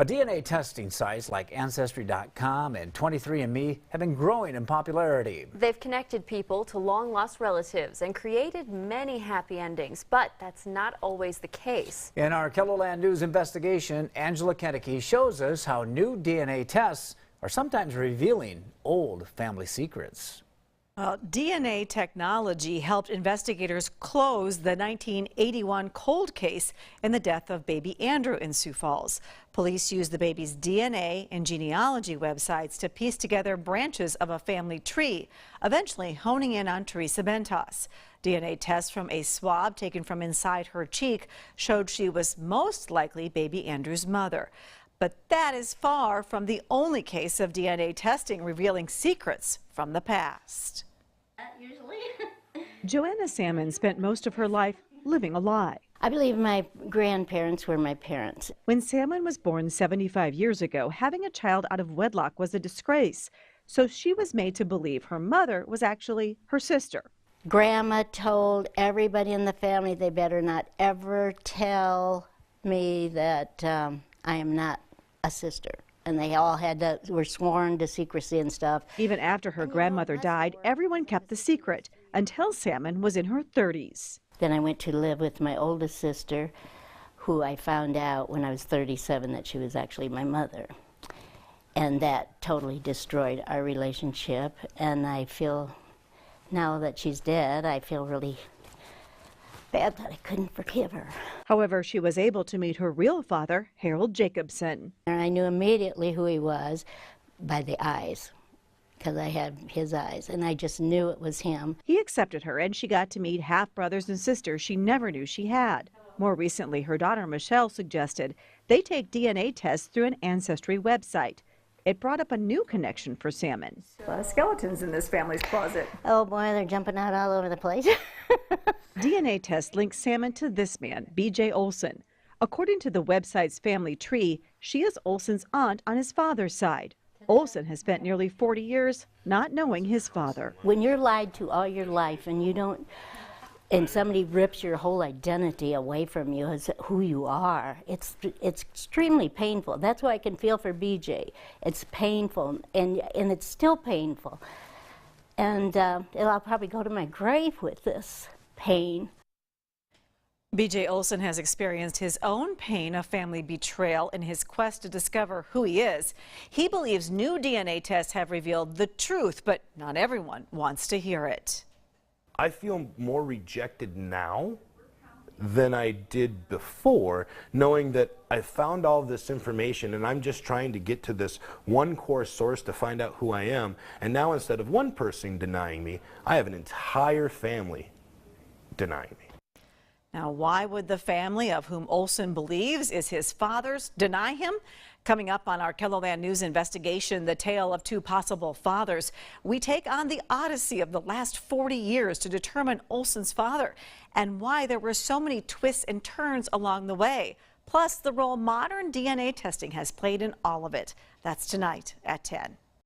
DNA testing sites like Ancestry.com and 23andMe have been growing in popularity. They've connected people to long-lost relatives and created many happy endings, but that's not always the case. In our KELOLAND News investigation, Angela Kedeke shows us how new DNA tests are sometimes revealing old family secrets. DNA technology helped investigators close the 1981 cold case in the death of baby Andrew in Sioux Falls. Police used the baby's DNA and genealogy websites to piece together branches of a family tree, eventually honing in on Teresa Bentos. DNA tests from a swab taken from inside her cheek showed she was most likely baby Andrew's mother. But that is far from the only case of DNA testing revealing secrets from the past. Usually. Joanna Salmon spent most of her life living a lie. I believe my grandparents were my parents. When Salmon was born 75 years ago, having a child out of wedlock was a disgrace. So she was made to believe her mother was actually her sister. Grandma told everybody in the family they better not ever tell me that I am not a sister. And they all were sworn to secrecy and stuff. Even after her grandmother died, everyone kept the secret until Salmon was in her 30s. Then I went to live with my oldest sister, who I found out when I was 37 that she was actually my mother. And that totally destroyed our relationship. And I feel, now that she's dead, I feel really bad that I couldn't forgive her. However, she was able to meet her real father, Harold Jacobson. And I knew immediately who he was by the eyes, because I had his eyes, and I just knew it was him. He accepted her, and she got to meet half-brothers and sisters she never knew she had. More recently, her daughter Michelle suggested they take DNA tests through an Ancestry website. It brought up a new connection for Salmon. A lot of skeletons in this family's closet. Oh boy, they're jumping out all over the place. DNA tests link Salmon to this man, B.J. Olson. According to the website's family tree, she is Olson's aunt on his father's side. Olson has spent nearly 40 years not knowing his father. When you're lied to all your life and you don't, and somebody rips your whole identity away from you as who you are, it's extremely painful. That's why I can feel for BJ. It's painful, and it's still painful. And I'll probably go to my grave with this pain. B.J. Olson has experienced his own pain of family betrayal in his quest to discover who he is. He believes new DNA tests have revealed the truth, but not everyone wants to hear it. I feel more rejected now than I did before, knowing that I found all this information and I'm just trying to get to this one core source to find out who I am. And now instead of one person denying me, I have an entire family denying me. Now, why would the family of whom Olson believes is his father's deny him? Coming up on our KELOLAND News investigation, the tale of two possible fathers. We take on the odyssey of the last 40 years to determine Olson's father and why there were so many twists and turns along the way. Plus, the role modern DNA testing has played in all of it. That's tonight at 10.